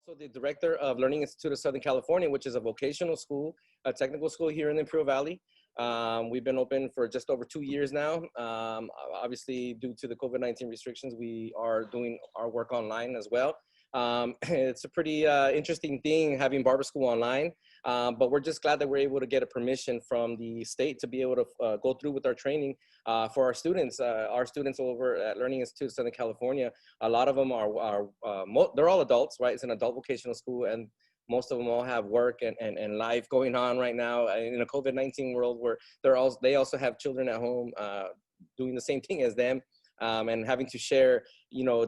also the director of Learning Institute of Southern California, which is a vocational school, a technical school here in the Imperial Valley. We've been open for just over 2 years now. Obviously, due to the COVID-19 restrictions, we are doing our work online as well. It's a pretty interesting thing having Barber School online, but we're just glad that we're able to get a permission from the state to be able to go through with our training for our students. Our students over at Learning Institute of Southern California, a lot of them they're all adults, right? It's an adult vocational school, and most of them all have work and life going on right now in a COVID-19 world where they also have children at home doing the same thing as them. And having to share,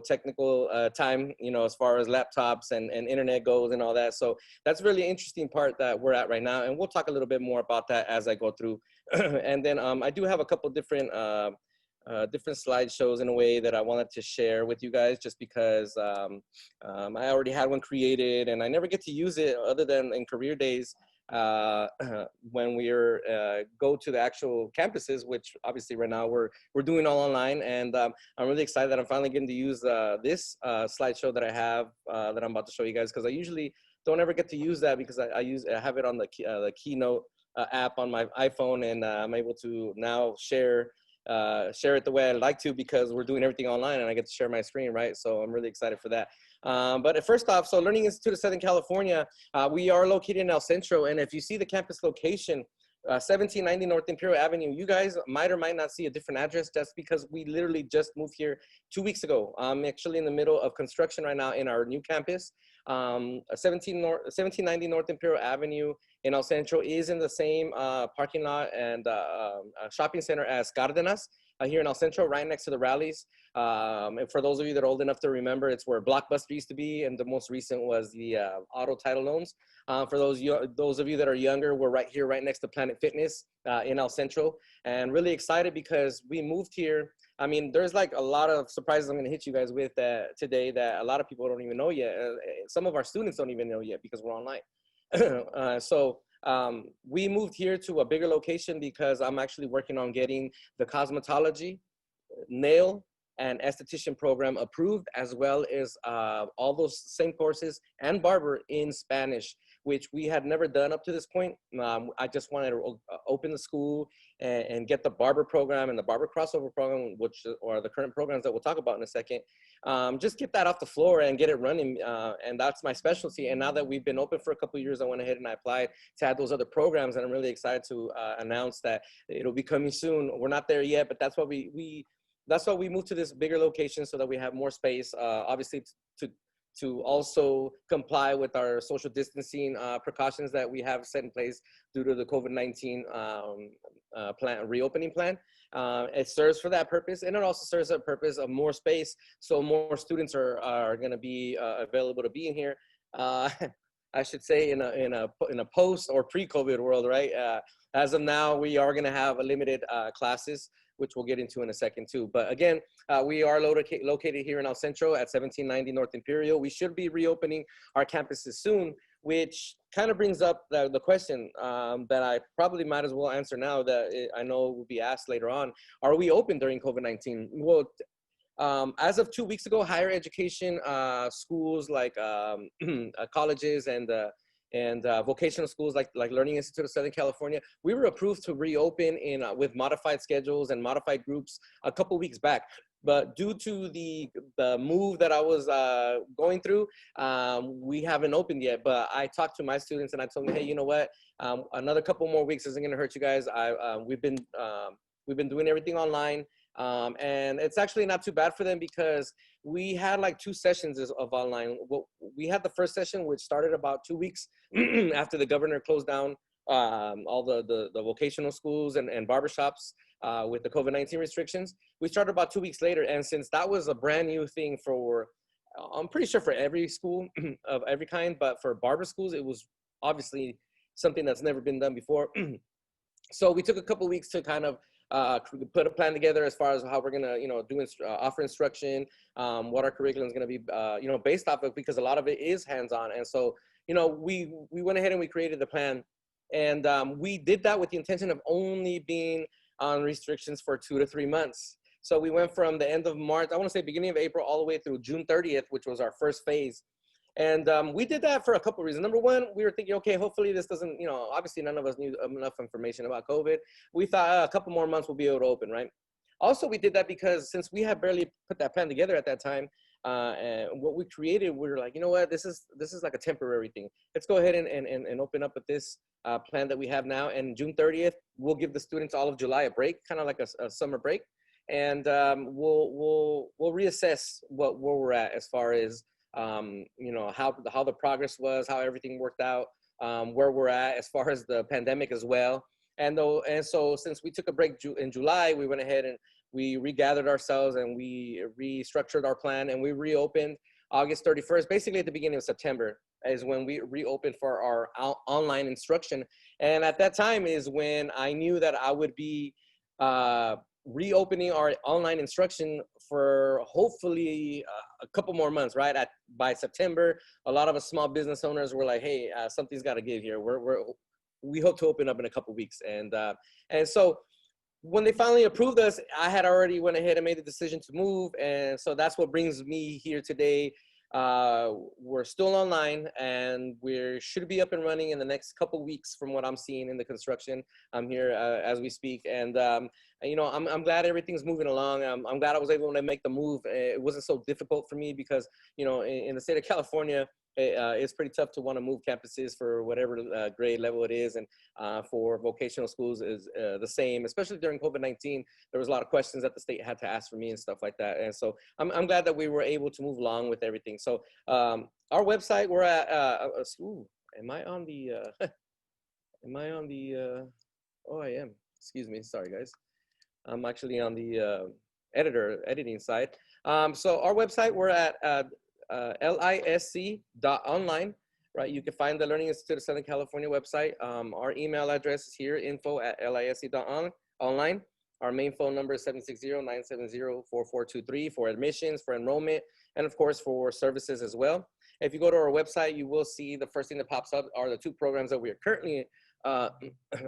technical time, as far as laptops and internet goes and all that. So that's really an interesting part that we're at right now. And we'll talk a little bit more about that as I go through. And then I do have a couple different slideshows in a way that I wanted to share with you guys, just because I already had one created and I never get to use it other than in career days. When we're go to the actual campuses, which obviously right now we're doing all online, and I'm really excited that I'm finally getting to use this slideshow that I have that I'm about to show you guys, because I usually don't ever get to use that because I have it on the Keynote app on my iPhone, and I'm able to now share it the way I like to, because we're doing everything online and I get to share my screen, right? So I'm really excited for that. But first off, so Learning Institute of Southern California, we are located in El Centro. And if you see the campus location, 1790 North Imperial Avenue, you guys might or might not see a different address. That's because we literally just moved here 2 weeks ago. I'm actually in the middle of construction right now in our new campus. 1790 North Imperial Avenue in El Centro is in the same parking lot and shopping center as Cardenas here in El Centro, right next to the rallies. And for those of you that are old enough to remember, it's where Blockbuster used to be, and the most recent was the auto title loans. For those of you that are younger, we're right here, right next to Planet Fitness in El Centro, and really excited because we moved here. I mean, there's like a lot of surprises I'm going to hit you guys with today that a lot of people don't even know yet. Some of our students don't even know yet because we're online. We moved here to a bigger location because I'm actually working on getting the cosmetology, nail, and esthetician program approved, as well as all those same courses and barber in Spanish, which we had never done up to this point. I just wanted to open the school and get the barber program and the barber crossover program, which are the current programs that we'll talk about in a second. Just get that off the floor and get it running. And that's my specialty. And now that we've been open for a couple of years, I went ahead and I applied to add those other programs. And I'm really excited to announce that it'll be coming soon. We're not there yet, but that's why that's why we moved to this bigger location, so that we have more space, obviously to also comply with our social distancing precautions that we have set in place due to the COVID-19 reopening plan. It serves for that purpose, and it also serves the purpose of more space, so more students are going to be available to be in here. I should say in a post or pre-COVID world, right? As of now, we are going to have a limited classes, which we'll get into in a second too. But again, we are located here in El Centro at 1790 North Imperial. We should be reopening our campuses soon, which kind of brings up the question that I probably might as well answer now, that I know will be asked later on. Are we open during COVID-19? Well, as of 2 weeks ago, higher education schools like colleges and vocational schools like Learning Institute of Southern California, we were approved to reopen with modified schedules and modified groups a couple weeks back. But due to the move that I was going through, we haven't opened yet. But I talked to my students and I told them, hey, you know what? Another couple more weeks isn't going to hurt you guys. We've been doing everything online. And it's actually not too bad for them, because we had like 2 sessions of online. We had the first session, which started about 2 weeks after the governor closed down all the vocational schools and barbershops with the COVID-19 restrictions. We started about 2 weeks later. And since that was a brand new thing for, I'm pretty sure for every school of every kind, but for barber schools, it was obviously something that's never been done before. So we took a couple weeks to kind of put a plan together as far as how we're gonna, offer instruction, what our curriculum is gonna be, based off of, because a lot of it is hands-on. And so, we went ahead and we created the plan, and we did that with the intention of only being on restrictions for 2 to 3 months. So we went from the end of March, I want to say beginning of April, all the way through June 30th, which was our first phase. And we did that for a couple of reasons. Number one, we were thinking, okay, hopefully this doesn't, you know, obviously none of us knew enough information about COVID. We thought a couple more months we'll be able to open, right? Also, we did that because since we had barely put that plan together at that time, and what we created, we were like, you know what, this is like a temporary thing. Let's go ahead and open up with this plan that we have now. And June 30th, we'll give the students all of July a break, kind of like a summer break, and we'll reassess where we're at as far as you know, how the progress was, how everything worked out, where we're at as far as the pandemic as well. And so since we took a break in July, we went ahead and we regathered ourselves and we restructured our plan, and we reopened August 31st, basically at the beginning of September is when we reopened for our online instruction. And at that time is when I knew that I would be reopening our online instruction for hopefully a couple more months, right? By September, a lot of us small business owners were like, hey, something's got to give here. We hope to open up in a couple weeks. And so when they finally approved us, I had already went ahead and made the decision to move. And so that's what brings me here today. We're still online, and we should be up and running in the next couple weeks from what I'm seeing in the construction. I'm here as we speak. And, you know, I'm glad everything's moving along. I'm glad I was able to make the move. It wasn't so difficult for me because, you know, in the state of California, it's pretty tough to want to move campuses for whatever grade level it is. And for vocational schools is the same, especially during COVID-19. There was a lot of questions that the state had to ask for me and stuff like that. And so I'm glad that we were able to move along with everything. So our website, we're at, am I on the, oh, I am. Excuse me. Sorry, guys. I'm actually on the editing side. So our website, we're at lisc.online, right? You can find the Learning Institute of Southern California website. Our email address is here, info@lisc.online. Our main phone number is 760-970-4423 for admissions, for enrollment, and of course for services as well. If you go to our website, you will see the first thing that pops up are the two programs that we are currently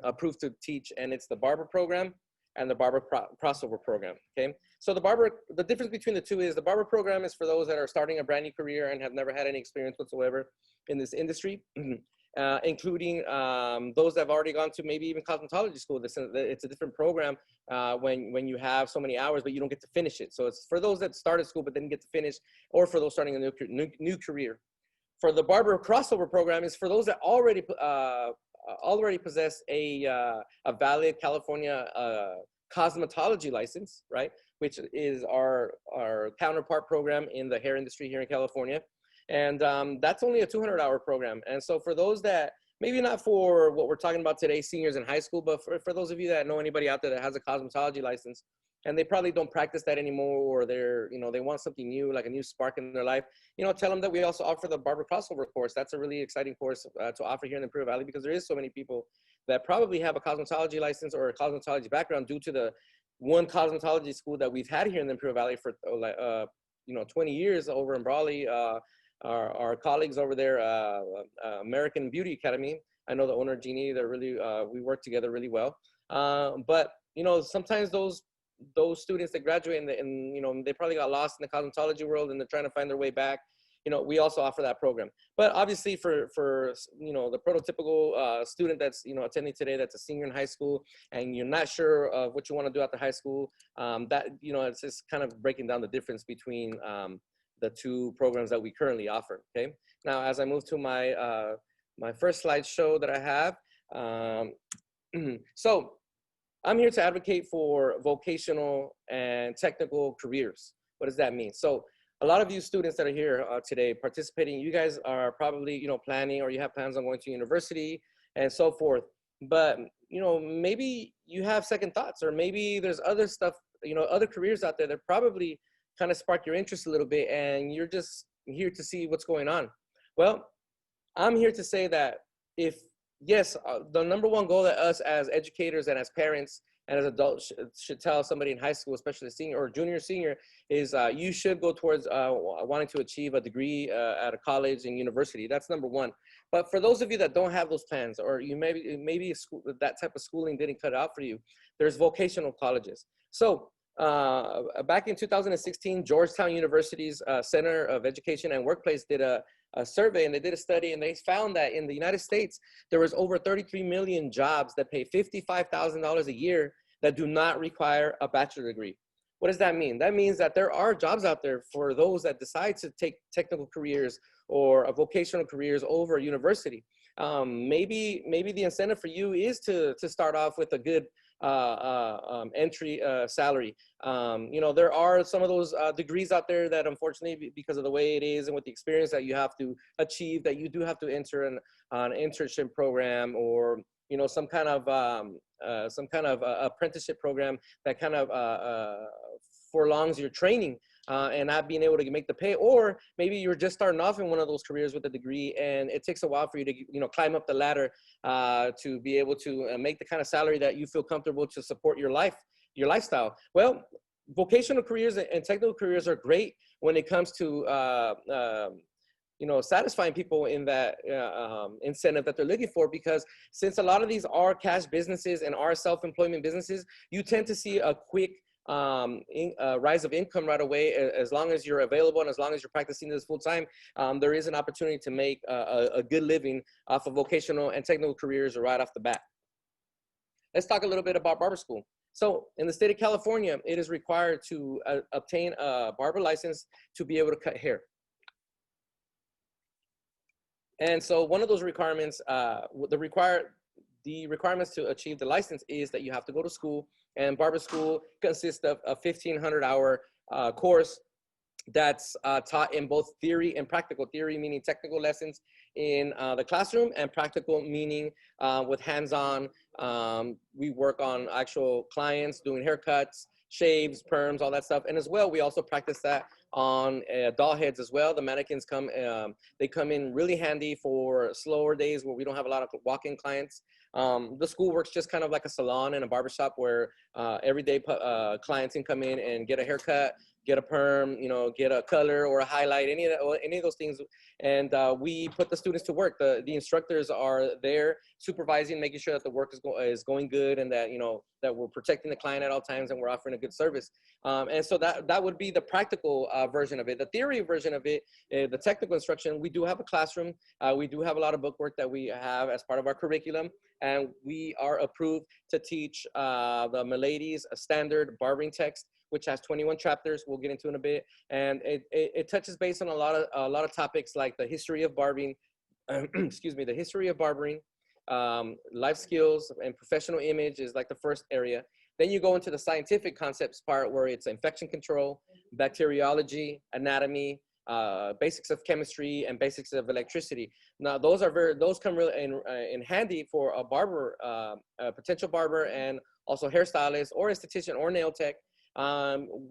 approved to teach, and it's the Barber program and the Barber crossover program, okay? So the difference between the two is the Barber program is for those that are starting a brand new career and have never had any experience whatsoever in this industry, including those that have already gone to maybe even cosmetology school. It's a different program when you have so many hours, but you don't get to finish it. So it's for those that started school but didn't get to finish, or for those starting a new career. For the Barber crossover program is for those that already possess a valid California cosmetology license, right? Which is our counterpart program in the hair industry here in California. And that's only a 200-hour program. And so for those that, maybe not for what we're talking about today, seniors in high school, but for those of you that know anybody out there that has a cosmetology license, and they probably don't practice that anymore, or they're, you know, they want something new, like a new spark in their life, you know, tell them that we also offer the Barber crossover course. That's a really exciting course to offer here in the Imperial Valley, because there is so many people that probably have a cosmetology license or a cosmetology background due to the one cosmetology school that we've had here in the Imperial Valley for, you know, 20 years over in Brawley. Our colleagues over there, American Beauty Academy. I know the owner, Jeannie, they're really, we work together really well. But, you know, sometimes those students that graduate and you know, they probably got lost in the cosmetology world and they're trying to find their way back. You know, we also offer that program. But obviously for you know, the prototypical student that's, you know, attending today, that's a senior in high school, and you're not sure of what you want to do after high school, that, you know, it's just kind of breaking down the difference between the two programs that we currently offer, okay? Now, as I move to my, my first slideshow that I have, so I'm here to advocate for vocational and technical careers. What does that mean? So a lot of you students that are here today participating, you guys are probably, you know, planning, or you have plans on going to university and so forth. But, you know, maybe you have second thoughts, or maybe there's other stuff, you know, other careers out there that probably kind of spark your interest a little bit, and you're just here to see what's going on. Well, I'm here to say that yes, the number one goal that us as educators and as parents and as adults should tell somebody in high school, especially a senior or junior senior, is you should go towards wanting to achieve a degree at a college and university. That's number one. But for those of you that don't have those plans, or you maybe that type of schooling didn't cut out for you, there's vocational colleges. So back in 2016, Georgetown University's Center of Education and Workplace did a survey, and they did a study, and they found that in the United States, there was over 33 million jobs that pay $55,000 a year that do not require a bachelor degree. What does that mean? That means that there are jobs out there for those that decide to take technical careers or vocational careers over university. Maybe the incentive for you is to start off with a good entry salary. You know, there are some of those degrees out there that, unfortunately, because of the way it is and with the experience that you have to achieve, that you do have to enter an internship program, or you know, some kind of apprenticeship program that kind of prolongs your training, and not being able to make the pay. Or maybe you're just starting off in one of those careers with a degree, and it takes a while for you to, you know, climb up the ladder to be able to make the kind of salary that you feel comfortable to support your lifestyle. Well, vocational careers and technical careers are great when it comes to you know, satisfying people in that incentive that they're looking for, because since a lot of these are cash businesses and are self-employment businesses, you tend to see a quick rise of income right away. As long as you're available and as long as you're practicing this full time, there is an opportunity to make a good living off of vocational and technical careers right off the bat. Let's talk a little bit about barber school. So in the state of California, it is required to obtain a barber license to be able to cut hair. And so one of those requirements, the requirements to achieve the license is that you have to go to school, and barber school consists of a 1,500-hour course that's taught in both theory and practical. Theory meaning technical lessons in the classroom, and practical meaning with hands-on. We work on actual clients doing haircuts, shaves, perms, all that stuff. And as well, we also practice that on doll heads as well. The mannequins come, they come in really handy for slower days where we don't have a lot of walk-in clients. The school works just kind of like a salon and a barbershop, where everyday clients can come in and get a haircut, get a perm, you know, get a color or a highlight, any of those things. And we put the students to work. The instructors are there supervising, making sure that the work is going good, and that, you know, that we're protecting the client at all times and we're offering a good service. And so that would be the practical version of it. The theory version of it, the technical instruction, we do have a classroom. We do have a lot of book work that we have as part of our curriculum. And we are approved to teach the Milady's standard barbering text, which has 21 chapters. We'll get into in a bit. And it touches base on a lot of topics like the history of barbering, excuse me, the history of barbering, life skills, and professional image is like the first area. Then you go into the scientific concepts part, where it's infection control, bacteriology, anatomy, basics of chemistry, and basics of electricity. Now, those come really in handy for a barber, a potential barber, and also hairstylist or esthetician or nail tech.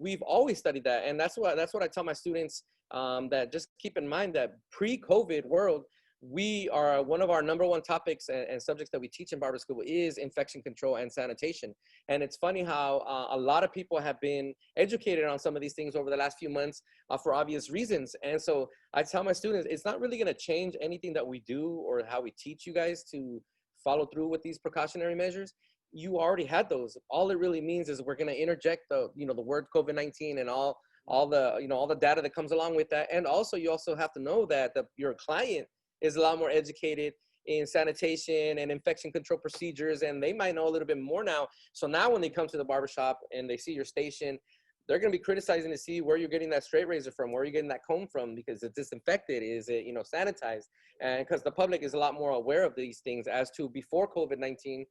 We've always studied that, and that's what I tell my students, that just keep in mind that pre-COVID world, we are, one of our #1 topics and subjects that we teach in barber school is infection control and sanitation. And it's funny how a lot of people have been educated on some of these things over the last few months for obvious reasons. And so I tell my students, it's not really going to change anything that we do or how we teach you guys to follow through with these precautionary measures. You already had those. All it really means is we're going to interject the word COVID-19 and all the data that comes along with that. And also, you also have to know that your client is a lot more educated in sanitation and infection control procedures, and they might know a little bit more now. So now when they come to the barbershop and they see your station, they're going to be criticizing to see where you're getting that straight razor from, where you're getting that comb from, because it's disinfected, is it, sanitized? And because the public is a lot more aware of these things as to before COVID-19.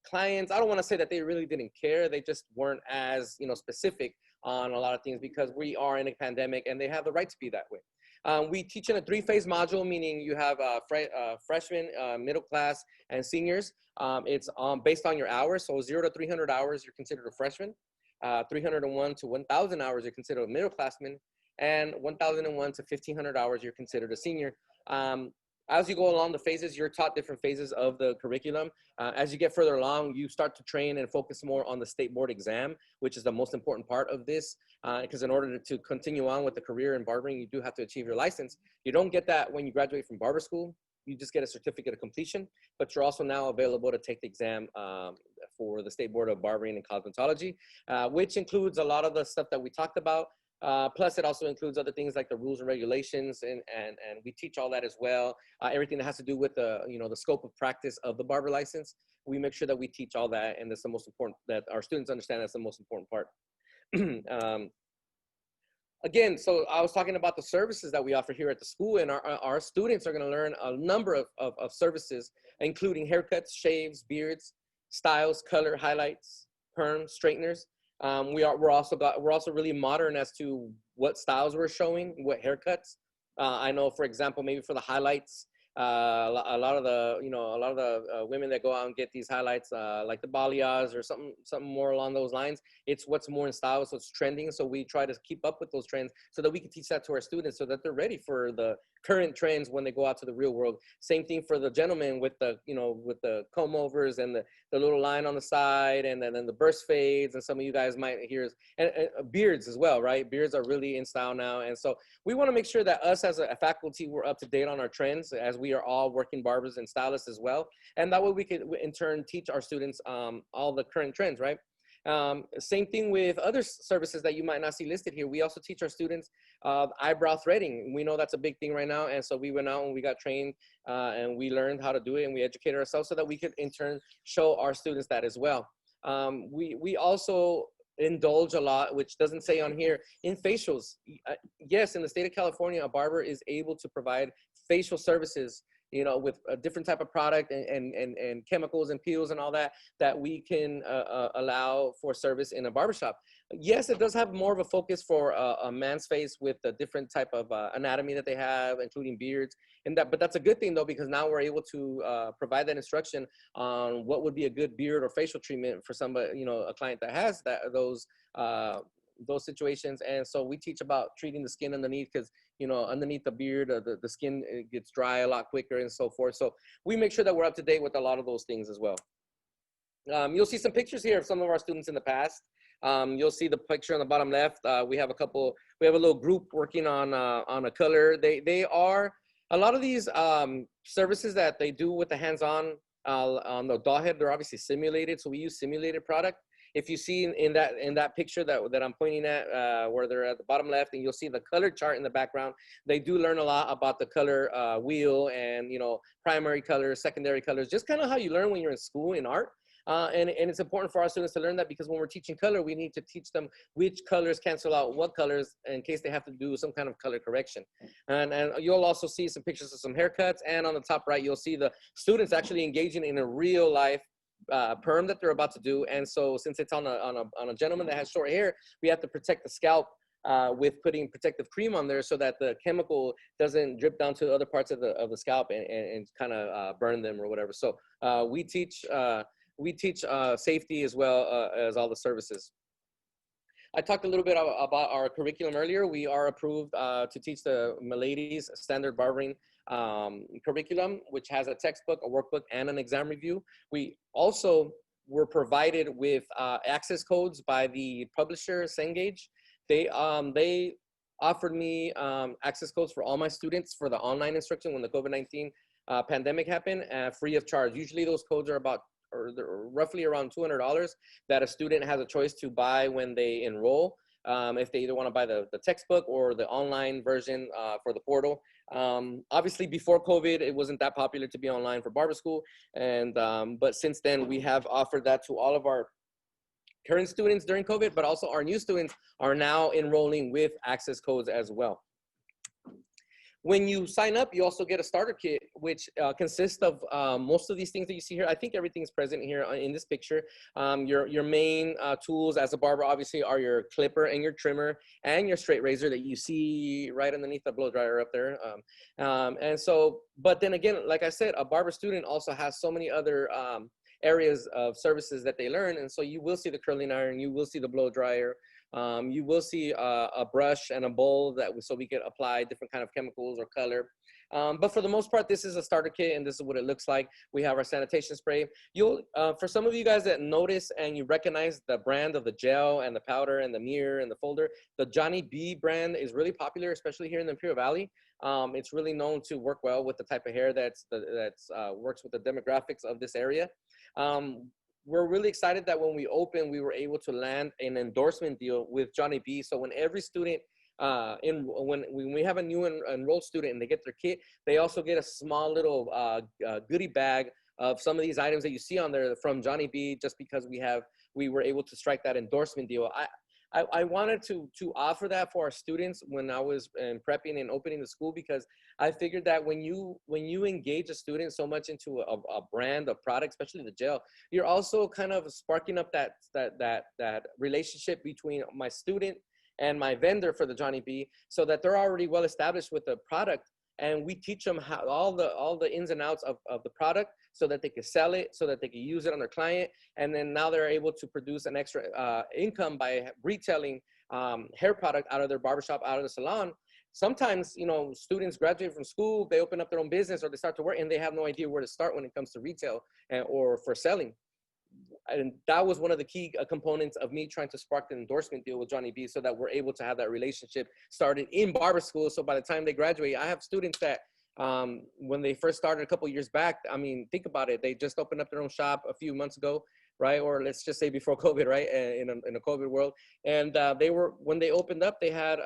Clients, I don't want to say that they really didn't care. They just weren't as, specific on a lot of things, because we are in a pandemic and they have the right to be that way. We teach in a 3-phase module, meaning you have freshmen, middle class, and seniors. It's based on your hours. So 0 to 300 hours, you're considered a freshman. 301 to 1,000 hours, you're considered a middle classman. And 1,001 to 1,500 hours, you're considered a senior. As you go along the phases, you're taught different phases of the curriculum. As you get further along, you start to train and focus more on the state board exam, which is the most important part of this. Because in order to continue on with the career in barbering, you do have to achieve your license. You don't get that when you graduate from barber school. You just get a certificate of completion, but you're also now available to take the exam for the State Board of Barbering and Cosmetology, which includes a lot of the stuff that we talked about. Plus, it also includes other things like the rules and regulations, and we teach all that as well. Everything that has to do with the the scope of practice of the barber license, we make sure that we teach all that, and that's the most important, that our students understand that's the most important part. Again, so I was talking about the services that we offer here at the school, and our students are going to learn a number of services, including haircuts, shaves, beards, styles, color, highlights, perms, straighteners. We're also really modern as to what styles we're showing, what haircuts. I know, for example, maybe for the highlights, a lot of the women that go out and get these highlights, like the balayage or something more along those lines, it's what's more in style, so it's trending. So we try to keep up with those trends so that we can teach that to our students, so that they're ready for the current trends when they go out to the real world. Same thing for the gentlemen with the with the comb overs and the little line on the side, and then the burst fades, and some of you guys might hear, and beards as well, right? Beards are really in style now, and so we want to make sure that us as a faculty, we're up to date on our trends, as we are all working barbers and stylists as well, and that way we can in turn teach our students all the current trends, right? Same thing with other services that you might not see listed here. We also teach our students eyebrow threading. We know that's a big thing right now, and so we went out and we got trained, and we learned how to do it, and we educated ourselves so that we could in turn show our students that as well. We also indulge a lot, which doesn't say on here, in facials. Yes, in the state of California, a barber is able to provide facial services, with a different type of product and chemicals and peels and all that we can allow for service in a barbershop. Yes, it does have more of a focus for a man's face with the different type of anatomy that they have, including beards, but that's a good thing though, because now we're able to provide that instruction on what would be a good beard or facial treatment for somebody, a client that has those situations. And so we teach about treating the skin underneath, because underneath the beard, the skin, it gets dry a lot quicker and so forth. So we make sure that we're up to date with a lot of those things as well. You'll see some pictures here of some of our students in the past. You'll see the picture on the bottom left. We have a little group working on a color. They are a lot of these services that they do with the hands-on on the doll head. They're obviously simulated, so we use simulated product. If you see in that picture that I'm pointing at, where they're at the bottom left, and you'll see the color chart in the background, they do learn a lot about the color wheel, and primary colors, secondary colors, just kind of how you learn when you're in school in art. And it's important for our students to learn that, because when we're teaching color, we need to teach them which colors cancel out what colors, in case they have to do some kind of color correction. And you'll also see some pictures of some haircuts, and on the top right, you'll see the students actually engaging in a real life perm that they're about to do. And so since it's on a gentleman that has short hair, we have to protect the scalp with putting protective cream on there, so that the chemical doesn't drip down to other parts of the scalp and kind of burn them or whatever. So we teach safety as well as all the services. I talked a little bit about our curriculum earlier. We are approved to teach the Miladies standard barbering curriculum, which has a textbook, a workbook, and an exam review. We also were provided with access codes by the publisher, Cengage. They offered me access codes for all my students for the online instruction when the COVID-19 pandemic happened, free of charge. Usually those codes are roughly around $200 that a student has a choice to buy when they enroll, if they either want to buy the textbook or the online version for the portal. Obviously before COVID, it wasn't that popular to be online for Barber School, and but since then we have offered that to all of our current students during COVID, but also our new students are now enrolling with access codes as well. When you sign up, you also get a starter kit, which consists of most of these things that you see here. I think everything's present here in this picture. Your main tools as a barber, obviously, are your clipper and your trimmer and your straight razor that you see right underneath the blow dryer up there. And so, but then again, like I said, a barber student also has so many other areas of services that they learn. And so you will see the curling iron, you will see the blow dryer, you will see a brush and a bowl so we can apply different kind of chemicals or color. But for the most part, this is a starter kit, and this is what it looks like. We have our sanitation spray. For some of you guys that notice and you recognize the brand of the gel and the powder and the mirror and the folder, the Johnny B brand is really popular, especially here in the Imperial Valley. It's really known to work well with the type of hair that's works with the demographics of this area. we're really excited that when we opened, we were able to land an endorsement deal with Johnny B. So when every student, when we have a new enrolled student and they get their kit, they also get a small little goodie bag of some of these items that you see on there from Johnny B, just because we were able to strike that endorsement deal. I wanted to offer that for our students when I was prepping and opening the school, because I figured that when you engage a student so much into a brand, a product, especially the gel, you're also kind of sparking up that relationship between my student and my vendor for the Johnny B, so that they're already well established with the product, and we teach them how all the ins and outs of the product, so that they can sell it, so that they can use it on their client, and then now they're able to produce an extra income by retailing hair product out of their barbershop, out of the salon. Sometimes, you know, students graduate from school, they open up their own business or they start to work, and they have no idea where to start when it comes to retail or for selling. And that was one of the key components of me trying to spark the endorsement deal with Johnny B, so that we're able to have that relationship started in barber school. So by the time they graduate, I have students that when they first started a couple of years back, I mean, think about it. They just opened up their own shop a few months ago, right? Or let's just say before COVID, right? In a COVID world. And when they opened up, they had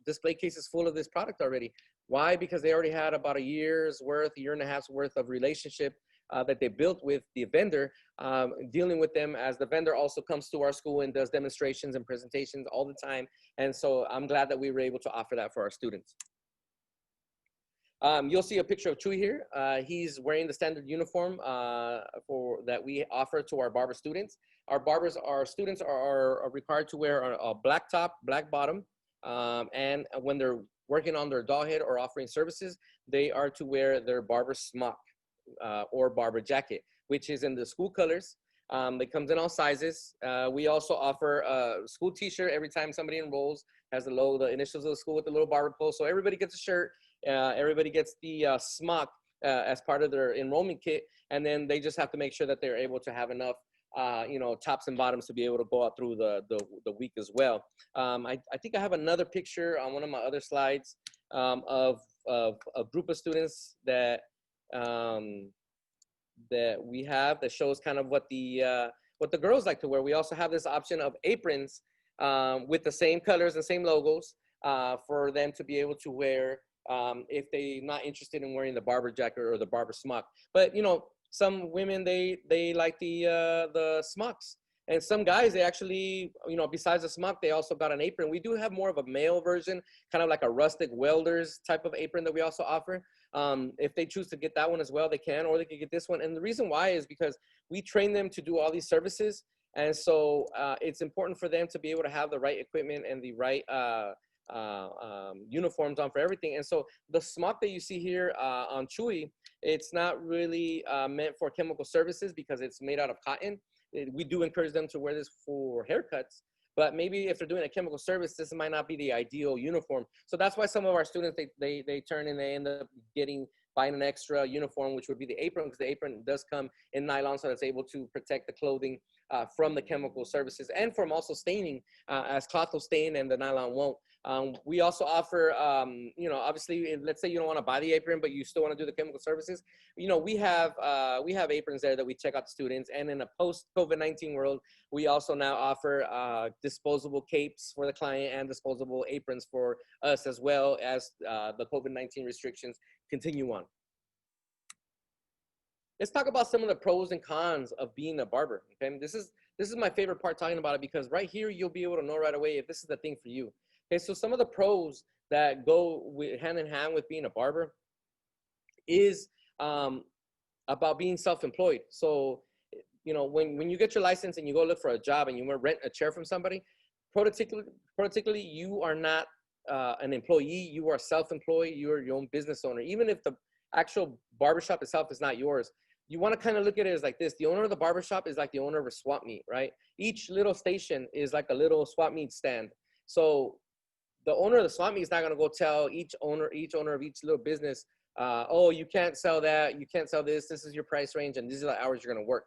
display cases full of this product already. Why? Because they already had about a year and a half's worth of relationship that they built with the vendor, dealing with them, as the vendor also comes to our school and does demonstrations and presentations all the time. And so I'm glad that we were able to offer that for our students. You'll see a picture of Chewy here. He's wearing the standard uniform that we offer to our barber students. Our students are required to wear a black top, black bottom, and when they're working on their doll head or offering services, they are to wear their barber smock or barber jacket, which is in the school colors. It comes in all sizes. We also offer a school t-shirt every time somebody enrolls, has the initials of the school with the little barber pole. So everybody gets a shirt. Everybody gets the smock as part of their enrollment kit. And then they just have to make sure that they're able to have enough tops and bottoms to be able to go out through the week as well. I think I have another picture on one of my other slides of a group of students that we have that shows kind of what the girls like to wear. We also have this option of aprons with the same colors and same logos for them to be able to wear if they're not interested in wearing the barber jacket or the barber smock. But you know, some women they like the smocks, and some guys they actually, you know, besides the smock, they also got an apron. We do have more of a male version, kind of like a rustic welder's type of apron that we also offer. If they choose to get that one as well, they can, or they could get this one. And the reason why is because we train them to do all these services. And so it's important for them to be able to have the right equipment and the right uniforms on for everything. And so the smock that you see here on Chewy, it's not really meant for chemical services because it's made out of cotton. We do encourage them to wear this for haircuts, but maybe if they're doing a chemical service, this might not be the ideal uniform. So that's why some of our students, they turn and they end up buying an extra uniform, which would be the apron, because the apron does come in nylon, so it's able to protect the clothing from the chemical services and from also staining, as cloth will stain and the nylon won't. We also offer, obviously, let's say you don't want to buy the apron, but you still want to do the chemical services. You know, we have aprons there that we check out the students. And in a post-COVID-19 world, we also now offer disposable capes for the client and disposable aprons for us, as well as the COVID-19 restrictions continue on. Let's talk about some of the pros and cons of being a barber. Okay, this is my favorite part, talking about it, because right here you'll be able to know right away if this is the thing for you. Okay, so some of the pros that go hand in hand with being a barber is about being self-employed. So, you know, when you get your license and you go look for a job and you want to rent a chair from somebody, particularly you are not an employee, you are self-employed, you're your own business owner. Even if the actual barbershop itself is not yours, you want to kind of look at it as like this. The owner of the barbershop is like the owner of a swap meet, right? Each little station is like a little swap meet stand. So the owner of the swap meet is not going to go tell each owner of each little business, oh, you can't sell that, you can't sell this, this is your price range, and these are the hours you're going to work.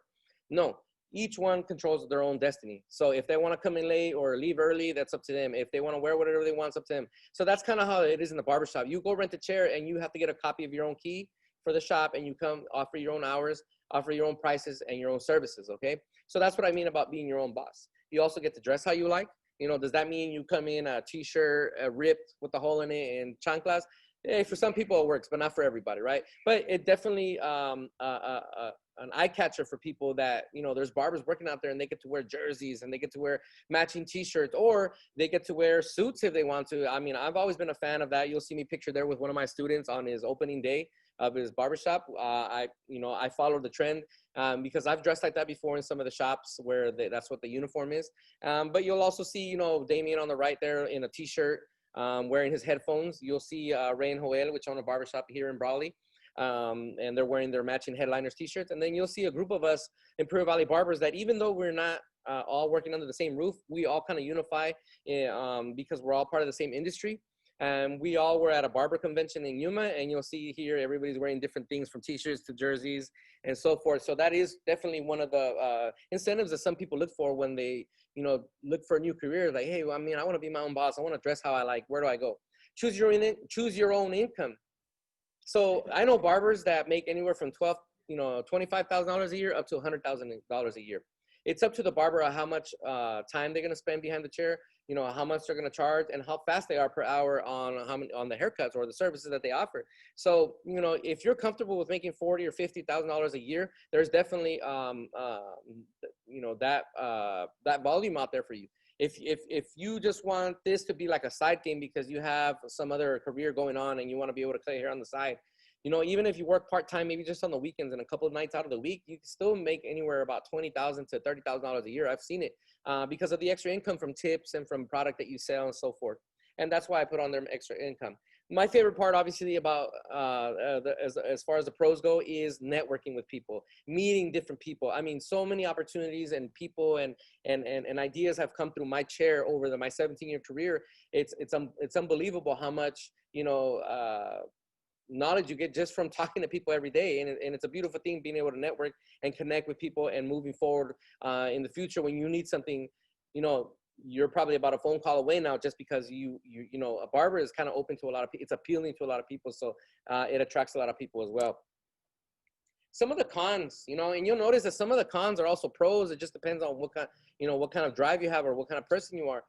No, each one controls their own destiny. So if they want to come in late or leave early, that's up to them. If they want to wear whatever they want, it's up to them. So that's kind of how it is in the barbershop. You go rent a chair and you have to get a copy of your own key for the shop and you come offer your own hours, offer your own prices and your own services, okay? So that's what I mean about being your own boss. You also get to dress how you like. You know, does that mean you come in a t-shirt ripped with a hole in it and chanclas? Hey, for some people it works, but not for everybody, right? But it definitely an eye catcher for people that, you know, there's barbers working out there and they get to wear jerseys and they get to wear matching t-shirts, or they get to wear suits if they want to. I mean, I've always been a fan of that. You'll see me pictured there with one of my students on his opening day of his barbershop. I follow the trend because I've dressed like that before in some of the shops where that's what the uniform is. But you'll also see, you know, Damien on the right there in a t-shirt, wearing his headphones. You'll see Ray and Joel, which own a barbershop here in Brawley. And they're wearing their matching headliners t-shirts. And then you'll see a group of us Imperial Valley barbers that, even though we're not all working under the same roof, we all kind of unify because we're all part of the same industry. And we all were at a barber convention in Yuma, and you'll see here everybody's wearing different things from t-shirts to jerseys and so forth. So that is definitely one of the incentives that some people look for when they, you know, look for a new career. Like, hey, I mean, I want to be my own boss. I want to dress how I like. Where do I go? Choose your own income. So I know barbers that make anywhere from $25,000 a year up to $100,000 a year. It's up to the barber how much time they're going to spend behind the chair, you know, how much they're going to charge, and how fast they are per hour on the haircuts or the services that they offer. So, you know, if you're comfortable with making $40,000 or $50,000 a year, there's definitely that volume out there for you. If you just want this to be like a side thing because you have some other career going on and you want to be able to cut hair on the side, you know, even if you work part-time, maybe just on the weekends and a couple of nights out of the week, you can still make anywhere about $20,000 to $30,000 a year. I've seen it because of the extra income from tips and from product that you sell and so forth. And that's why I put on their extra income. My favorite part, obviously, about as far as the pros go, is networking with people, meeting different people. I mean, so many opportunities and people and ideas have come through my chair over my 17-year career. It's unbelievable how much, you know, knowledge you get just from talking to people every day. And it's a beautiful thing being able to network and connect with people and moving forward in the future when you need something. You know, you're probably about a phone call away now, just because you know, a barber is kind of open to a lot of people. It's appealing to a lot of people. So it attracts a lot of people as well. Some of the cons, you know, and you'll notice that some of the cons are also pros. It just depends on what kind of drive you have or what kind of person you are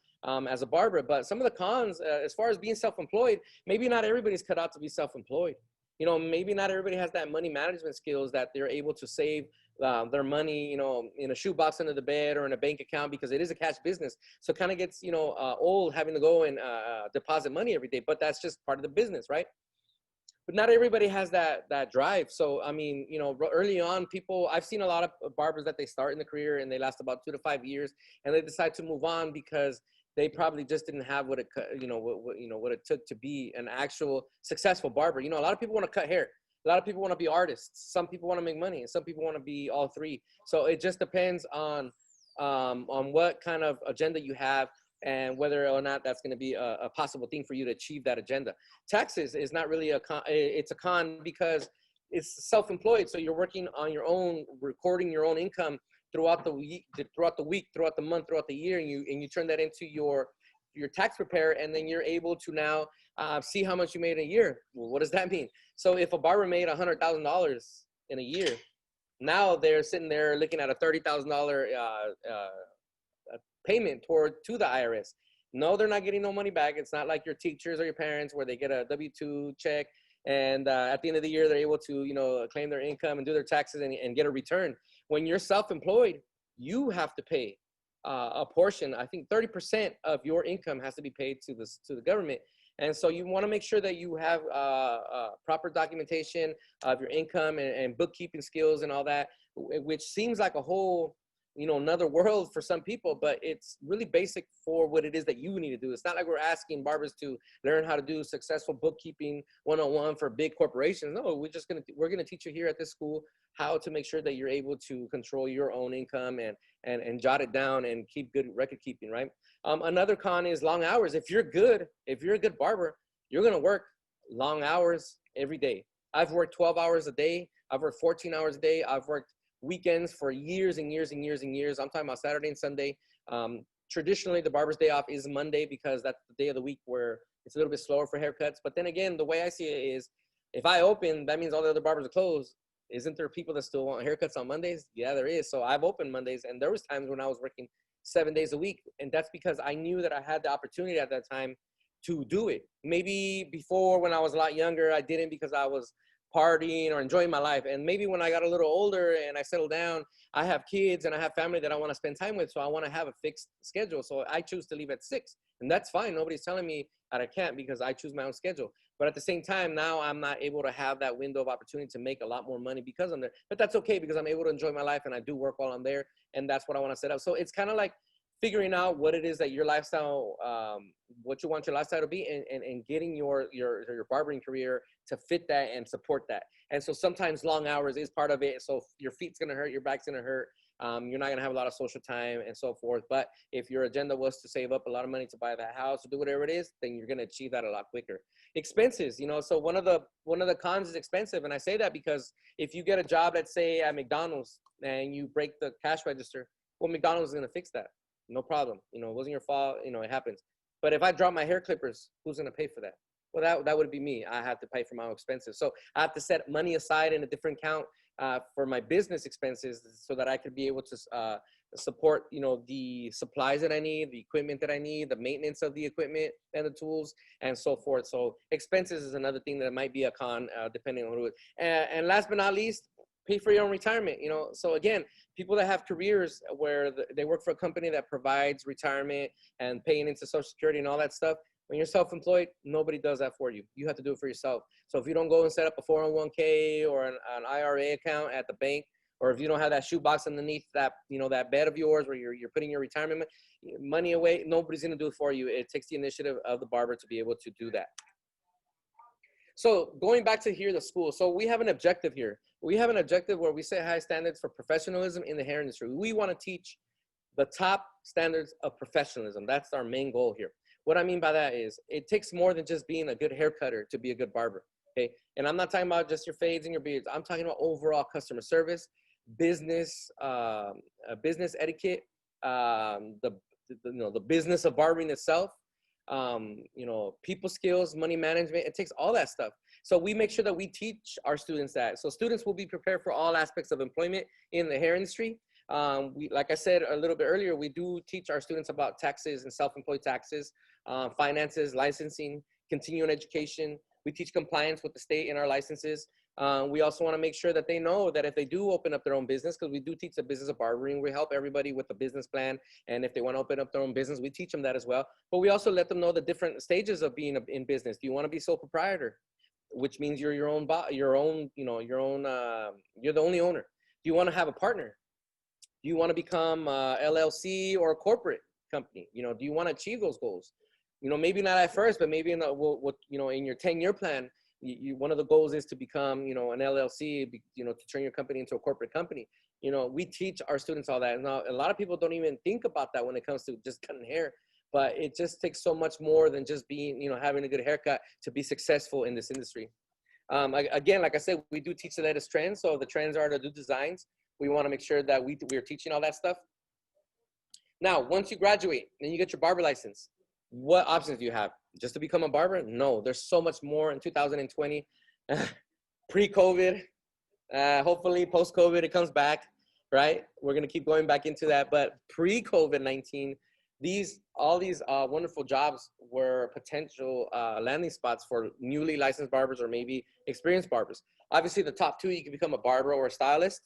as a barber. But some of the cons, as far as being self-employed, maybe not everybody's cut out to be self-employed. You know, maybe not everybody has that money management skills that they're able to save their money, you know, in a shoebox under the bed or in a bank account, because it is a cash business. So it kind of gets, you know, old having to go and deposit money every day, but that's just part of the business, right? But not everybody has that drive. So, I mean, you know, early on, I've seen a lot of barbers that they start in the career and they last about 2 to 5 years and they decide to move on because they probably just didn't have what it took to be an actual successful barber. You know, a lot of people want to cut hair. A lot of people want to be artists. Some people want to make money, and some people want to be all three. So it just depends on what kind of agenda you have and whether or not that's going to be a possible thing for you to achieve that agenda. Taxes is not really a con. It's a con because it's self-employed. So you're working on your own, recording your own income throughout the week, throughout the month, throughout the year, and you turn that into your tax preparer, and then you're able to now see how much you made in a year. Well, what does that mean? So if a barber made $100,000 in a year, now they're sitting there looking at a $30,000 payment to the IRS. No, they're not getting no money back. It's not like your teachers or your parents where they get a W-2 check and at the end of the year they're able to, you know, claim their income and do their taxes and get a return. When you're self-employed, you have to pay a portion. I think 30% of your income has to be paid to the government. And so you want to make sure that you have proper documentation of your income and bookkeeping skills and all that, which seems like a whole, you know, another world for some people, but it's really basic for what it is that you need to do. It's not like we're asking barbers to learn how to do successful bookkeeping 101 for big corporations. No, we're gonna teach you here at this school how to make sure that you're able to control your own income and jot it down and keep good record keeping, right? Another con is long hours. If you're a good barber, you're gonna work long hours every day. I've worked 12 hours a day. I've worked 14 hours a day. I've worked weekends for years and years and years and years. I'm talking about Saturday and Sunday. Traditionally, the barber's day off is Monday because that's the day of the week where it's a little bit slower for haircuts. But then again, the way I see it is If I open, that means all the other barbers are closed. Isn't there people that still want haircuts on Mondays? Yeah, there is. So I've opened Mondays, and there was times when I was working 7 days a week, and that's because I knew that I had the opportunity at that time to do it. Maybe before, when I was a lot younger, I didn't because I was partying or enjoying my life. And maybe when I got a little older and I settled down, I have kids and I have family that I want to spend time with. So I want to have a fixed schedule. So I choose to leave at 6, and that's fine. Nobody's telling me that I can't because I choose my own schedule. But at the same time, now I'm not able to have that window of opportunity to make a lot more money because I'm there. But that's okay because I'm able to enjoy my life and I do work while I'm there. And that's what I want to set up. So it's kind of like figuring out what it is that your lifestyle, what you want your lifestyle to be, and getting your barbering career to fit that and support that. And so sometimes long hours is part of it. So your feet's going to hurt, your back's going to hurt. You're not going to have a lot of social time and so forth. But if your agenda was to save up a lot of money to buy that house or do whatever it is, then you're going to achieve that a lot quicker. Expenses, so one of the cons is expensive. And I say that because if you get a job, let's say at McDonald's, and you break the cash register, well, McDonald's is going to fix that. No problem. It wasn't your fault. It happens. But if I drop my hair clippers, who's going to pay for that? Well, that would be me. I have to pay for my own expenses. So I have to set money aside in a different account for my business expenses so that I could be able to support, the supplies that I need, the equipment that I need, the maintenance of the equipment and the tools and so forth. So expenses is another thing that might be a con depending on who it is. And last but not least, pay for your own retirement. So again, people that have careers where they work for a company that provides retirement and paying into Social Security and all that stuff, when you're self-employed, nobody does that for you. You have to do it for yourself. So if you don't go and set up a 401k or an IRA account at the bank, or if you don't have that shoebox underneath that, that bed of yours where you're putting your retirement money away, nobody's going to do it for you. It takes the initiative of the barber to be able to do that. So going back to here, the school. So we have an objective here. We have an objective where we set high standards for professionalism in the hair industry. We want to teach the top standards of professionalism. That's our main goal here. What I mean by that is it takes more than just being a good hair cutter to be a good barber. Okay. And I'm not talking about just your fades and your beards. I'm talking about overall customer service, business, business etiquette, the business of barbering itself, people skills, money management. It takes all that stuff. So we make sure that we teach our students that. So students will be prepared for all aspects of employment in the hair industry. Like I said a little bit earlier, we do teach our students about taxes and self-employed taxes, finances, licensing, continuing education. We teach compliance with the state in our licenses. We also want to make sure that they know that if they do open up their own business, because we do teach the business of barbering, we help everybody with the business plan. And if they want to open up their own business, we teach them that as well. But we also let them know the different stages of being in business. Do you want to be sole proprietor, which means you're you're the only owner? Do you want to have a partner? Do you want to become LLC or a corporate company? Do you want to achieve those goals? Maybe not at first, but maybe in in your 10-year plan, one of the goals is to become, an LLC, to turn your company into a corporate company. We teach our students all that. Now, a lot of people don't even think about that when it comes to just cutting hair, but it just takes so much more than just being, having a good haircut to be successful in this industry. Again, like I said, we do teach the latest trends. So the trends are to do designs. We want to make sure that we're teaching all that stuff. Now, once you graduate and you get your barber license, what options do you have? Just to become a barber? No, there's so much more in 2020. Pre-COVID, hopefully post-COVID, it comes back, right? We're going to keep going back into that. But pre-COVID-19, all these wonderful jobs were potential landing spots for newly licensed barbers or maybe experienced barbers. Obviously, the top two, you can become a barber or a stylist.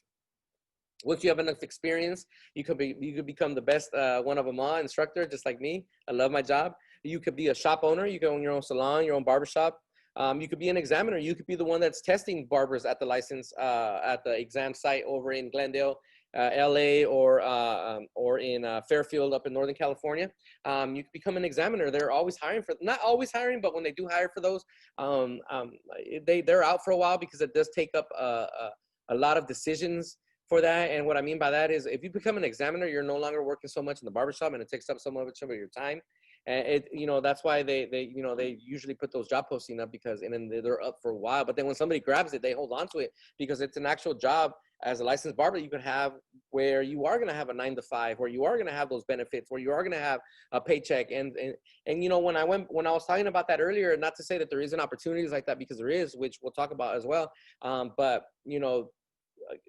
Once you have enough experience, you could become the best one of them all, instructor, just like me. I love my job. You could be a shop owner. You can own your own salon, your own barbershop. You could be an examiner. You could be the one that's testing barbers at the license, at the exam site over in Glendale, LA, or in Fairfield up in Northern California. You could become an examiner. They're always hiring for, not always hiring, but when they do hire for those, they're out for a while because it does take up a lot of decisions for that. And what I mean by that is if you become an examiner, you're no longer working so much in the barbershop and it takes up so much of your time. And that's why they usually put those job posting up, because, and then they're up for a while, but then when somebody grabs it, they hold on to it because it's an actual job as a licensed barber, you can have where you are going to have a 9 to 5, where you are going to have those benefits, where you are going to have a paycheck. And you know, when I was talking about that earlier, not to say that there isn't opportunities like that, because there is, which we'll talk about as well. But you know,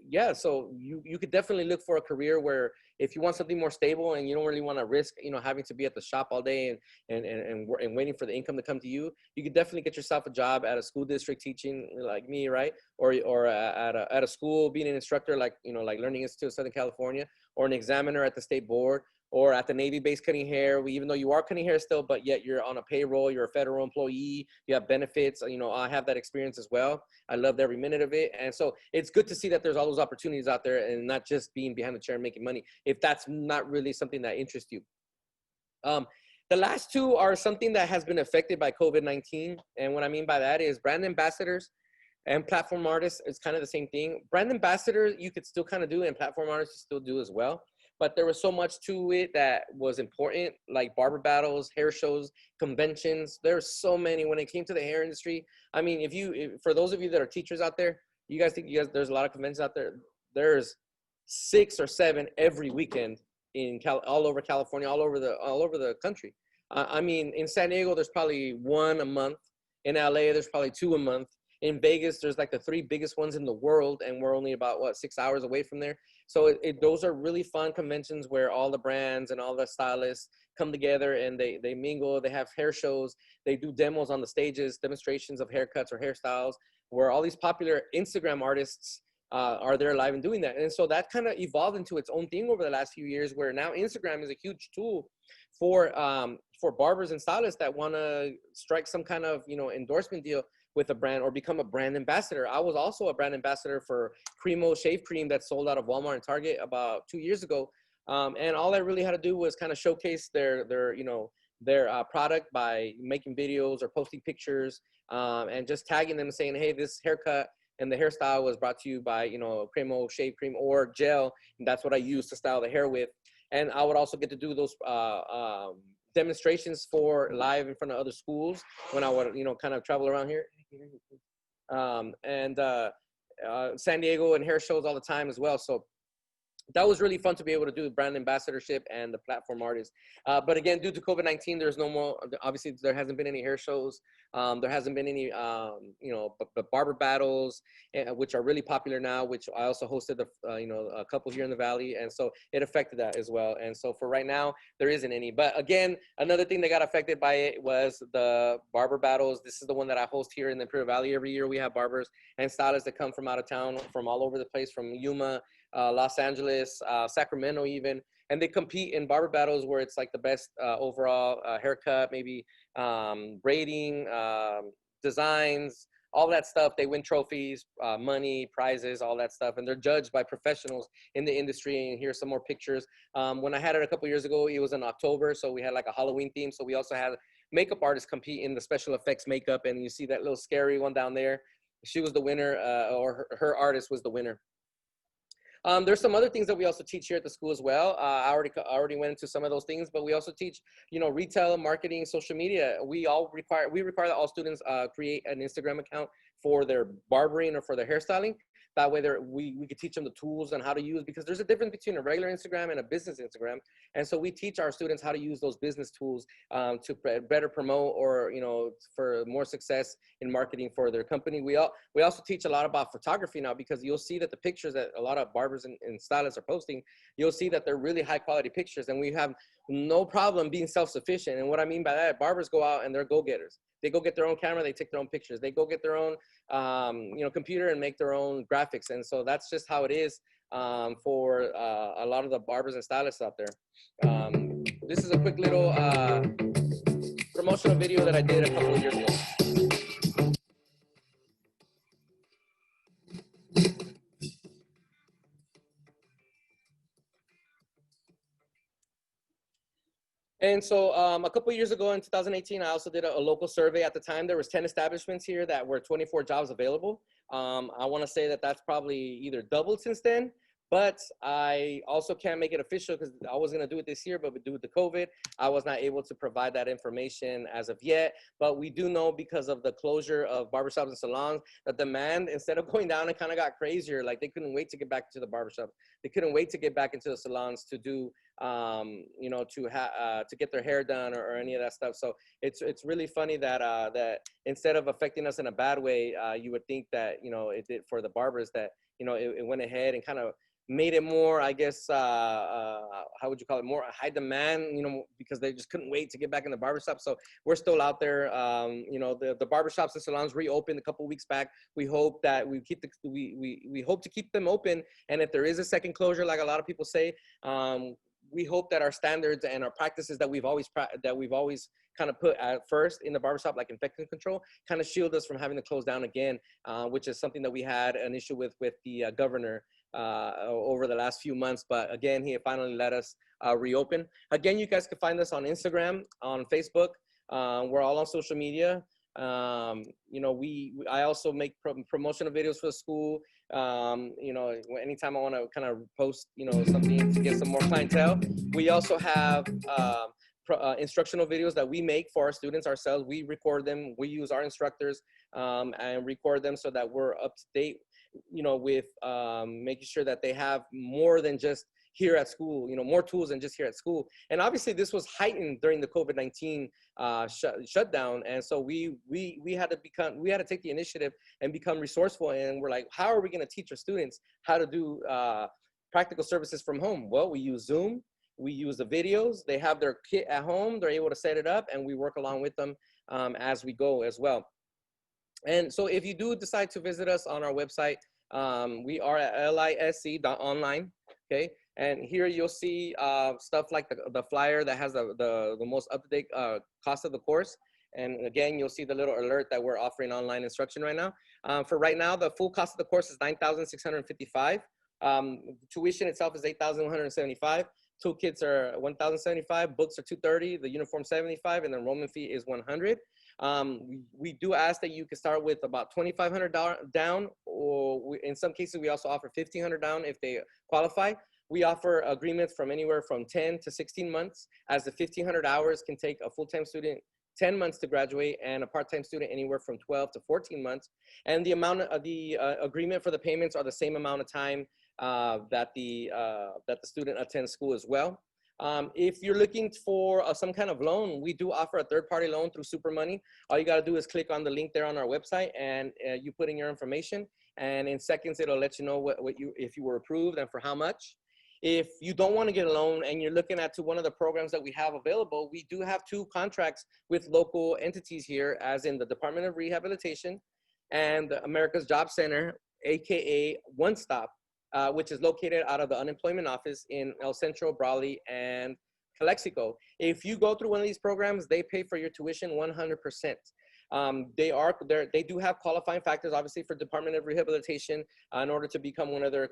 yeah, so you could definitely look for a career where, if you want something more stable and you don't really want to risk, you know, having to be at the shop all day and waiting for the income to come to you, you could definitely get yourself a job at a school district teaching like me, right? Or at a school being an instructor, like, you know, like Learning Institute of Southern California, or an examiner at the state board, or at the Navy base cutting hair. Even though you are cutting hair still, but yet you're on a payroll, you're a federal employee, you have benefits. You know, I have that experience as well. I loved every minute of it. And so it's good to see that there's all those opportunities out there, and not just being behind the chair and making money, if that's not really something that interests you. The last two are something that has been affected by COVID-19. And what I mean by that is brand ambassadors and platform artists is kind of the same thing. Brand ambassadors, you could still kind of do, and platform artists you still do as well. But there was so much to it that was important, like barber battles, hair shows, conventions. There's so many when it came to the hair industry. I mean, for those of you that are teachers out there, you guys think there's a lot of conventions out there. There's 6 or 7 every weekend all over California, all over the country. I mean, in San Diego, there's probably 1 a month. In LA, there's probably 2 a month. In Vegas, there's like the 3 biggest ones in the world, and we're only about 6 hours away from there. So those are really fun conventions where all the brands and all the stylists come together, and they mingle. They have hair shows. They do demos on the stages, demonstrations of haircuts or hairstyles, where all these popular Instagram artists are there live and doing that. And so that kind of evolved into its own thing over the last few years, where now Instagram is a huge tool for barbers and stylists that want to strike some kind of, you know, endorsement deal with a brand or become a brand ambassador. I was also a brand ambassador for Cremo shave cream that sold out of Walmart and Target about 2 years ago. And all I really had to do was kind of showcase their product by making videos or posting pictures, and just tagging them, saying, hey, this haircut and the hairstyle was brought to you by, you know, Cremo shave cream or gel. And that's what I use to style the hair with. And I would also get to do those demonstrations for live in front of other schools when I would, you know, kind of travel around here. San Diego, and hair shows all the time as well. So that was really fun to be able to do the brand ambassadorship and the platform artists. But again, due to COVID-19, there's no more, obviously there hasn't been any hair shows. There hasn't been any, barber battles, which are really popular now, which I also hosted, a couple here in the Valley. And so it affected that as well. And so for right now, there isn't any. But again, another thing that got affected by it was the barber battles. This is the one that I host here in the Imperial Valley. Every year we have barbers and stylists that come from out of town, from all over the place, from Yuma, Los Angeles, Sacramento even, and they compete in barber battles where it's like the best overall haircut, maybe braiding, designs, all that stuff. They win trophies, money, prizes, all that stuff, and they're judged by professionals in the industry. And here's some more pictures. When I had it a couple years ago, it was in October, so we had like a Halloween theme. So we also had makeup artists compete in the special effects makeup, and you see that little scary one down there. She was the winner, or her artist was the winner. There's some other things that we also teach here at the school as well. I already went into some of those things, but we also teach, retail, marketing, social media. We require that all students create an Instagram account for their barbering or for their hairstyling. That way we could teach them the tools and how to use, because there's a difference between a regular Instagram and a business Instagram. And so we teach our students how to use those business tools to better promote, or, for more success in marketing for their company. We also teach a lot about photography now, because you'll see that the pictures that a lot of barbers and stylists are posting, you'll see that they're really high quality pictures, and we have no problem being self-sufficient. And what I mean by that, barbers go out and they're go-getters. They go get their own camera, they take their own pictures. They go get their own, computer and make their own graphics. And so that's just how it is for a lot of the barbers and stylists out there. This is a quick little promotional video that I did a couple of years ago. And so a couple of years ago in 2018, I also did a local survey. At the time, there was 10 establishments here that were 24 jobs available. I want to say that that's probably either doubled since then, But I also can't make it official because I was going to do it this year, but due to COVID, I was not able to provide that information as of yet. But we do know, because of the closure of barbershops and salons, the demand, instead of going down, it kind of got crazier. Like, they couldn't wait to get back to the barbershop. They couldn't wait to get back into the salons to do, you know, to get their hair done, or any of that stuff. So it's really funny that that instead of affecting us in a bad way, you would think that, you know, it did for the barbers, that, you know, it went ahead and kind of made it more, I guess, how would you call it, more high demand, you know, because they just couldn't wait to get back in the barbershop. So we're still out there. You know, the barbershops and salons reopened a couple of weeks back. We hope that we keep we hope to keep them open. And if there is a second closure, like a lot of people say, we hope that our standards and our practices that we've always kind of put at first in the barbershop, like infection control, kind of shield us from having to close down again, which is something that we had an issue with the governor over the last few months. But again, he finally let us reopen. Again, you guys can find us on Instagram, on Facebook. We're all on social media. You know, I also make promotional videos for the school. You know, anytime I want to kind of post, you know, something to get some more clientele. We also have instructional videos that we make for our students ourselves. We record them. We use our instructors and record them so that we're up to date, you know, with making sure that they have more than just here at school, you know, more tools than just here at school. And obviously this was heightened during the COVID-19 shutdown. And so we had to take the initiative and become resourceful. And we're like, how are we going to teach our students how to do practical services from home? Well, we use Zoom. We use the videos. They have their kit at home. They're able to set it up, and we work along with them as we go as well. And so if you do decide to visit us on our website, we are at lisc.online, okay? And here you'll see stuff like the flyer that has the most up-to-date cost of the course. And again, you'll see the little alert that we're offering online instruction right now. For right now, the full cost of the course is $9,655. Tuition itself is $8,175. Toolkits are $1,075. Books are $230. The uniform $75, and the enrollment fee is $100. We do ask that you can start with about $2,500 down, or in some cases we also offer $1,500 down if they qualify. We offer agreements from anywhere from 10 to 16 months, as the 1,500 hours can take a full-time student 10 months to graduate, and a part-time student anywhere from 12 to 14 months. And the amount of the agreement for the payments are the same amount of time that the student attends school as well. If you're looking for some kind of loan, we do offer a third-party loan through Super Money. All you got to do is click on the link there on our website, and you put in your information, and in seconds it'll let you know if you were approved and for how much. If you don't want to get a loan and you're looking at one of the programs that we have available, we do have 2 contracts with local entities here, as in the Department of Rehabilitation and the America's Job Center, aka One Stop, which is located out of the unemployment office in El Centro, Brawley, and Calexico. If you go through one of these programs, they pay for your tuition 100%. They do have qualifying factors, obviously, for Department of Rehabilitation in order to become one of their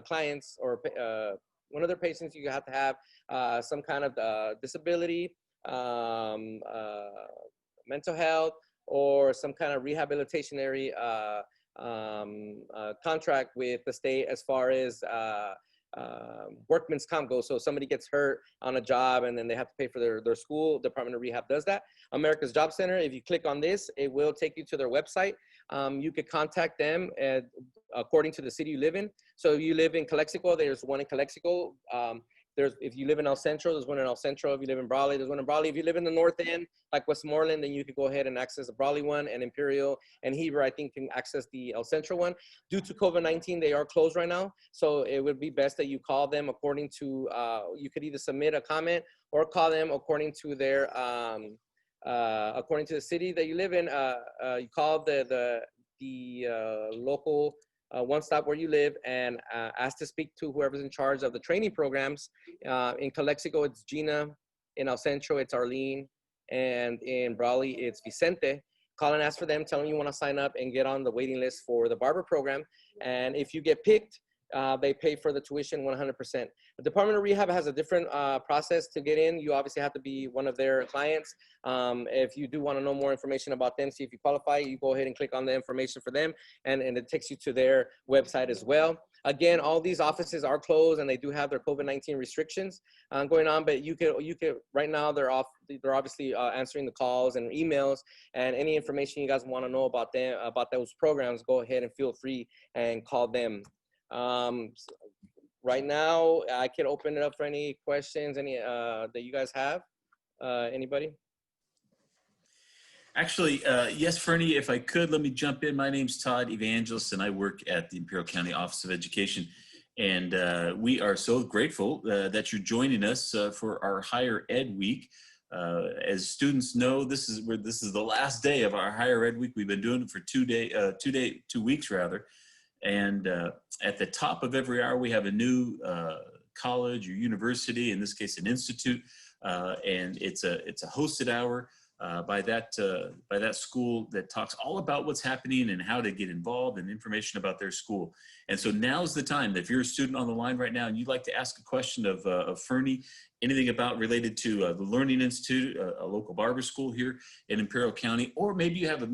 clients, or one of their patients. You have to have some kind of disability, mental health, or some kind of rehabilitationary contract with the state as far as workman's comp goes. So if somebody gets hurt on a job and then they have to pay for their school, Department of Rehab does that. America's Job Center, if you click on this, it will take you to their website. You could contact them according to the city you live in. So if you live in Calexico, there's one in Calexico. If you live in El Centro, there's one in El Centro. If you live in Brawley, there's one in Brawley. If you live in the North End, like Westmoreland, then you could go ahead and access the Brawley one, and Imperial and Heber, I think, can access the El Centro one. Due to COVID-19, they are closed right now. So it would be best that you call them according to, you could either submit a comment or call them according to their, according to the city that you live in. You call the local One Stop where you live, and ask to speak to whoever's in charge of the training programs. In Calexico, it's Gina. In El Centro, it's Arlene. And in Brawley, it's Vicente. Call and ask for them, tell them you want to sign up and get on the waiting list for the barber program. And if you get picked, they pay for the tuition 100%. The Department of Rehab has a different process to get in. You obviously have to be one of their clients. If you do want to know more information about them, see if you qualify, you go ahead and click on the information for them, and it takes you to their website as well. Again, all these offices are closed and they do have their COVID-19 restrictions going on, but you could right now they're obviously answering the calls and emails, and any information you guys want to know about them, about those programs, go ahead and feel free and call them. Right now, I can open it up for any questions, that you guys have. Anybody? Actually, yes, Fernie, if I could, let me jump in. My name's Todd Evangelist, and I work at the Imperial County Office of Education. And we are so grateful that you're joining us for our Higher Ed Week. As students know, this is the last day of our Higher Ed Week. We've been doing it for 2 weeks rather. And at the top of every hour, we have a new college or university, in this case, an institute, and it's a hosted hour by that school that talks all about what's happening and how to get involved and information about their school. And so now's the time. If you're a student on the line right now and you'd like to ask a question of Fernie, anything about related to the Learning Institute, a local barber school here in Imperial County, or maybe you have a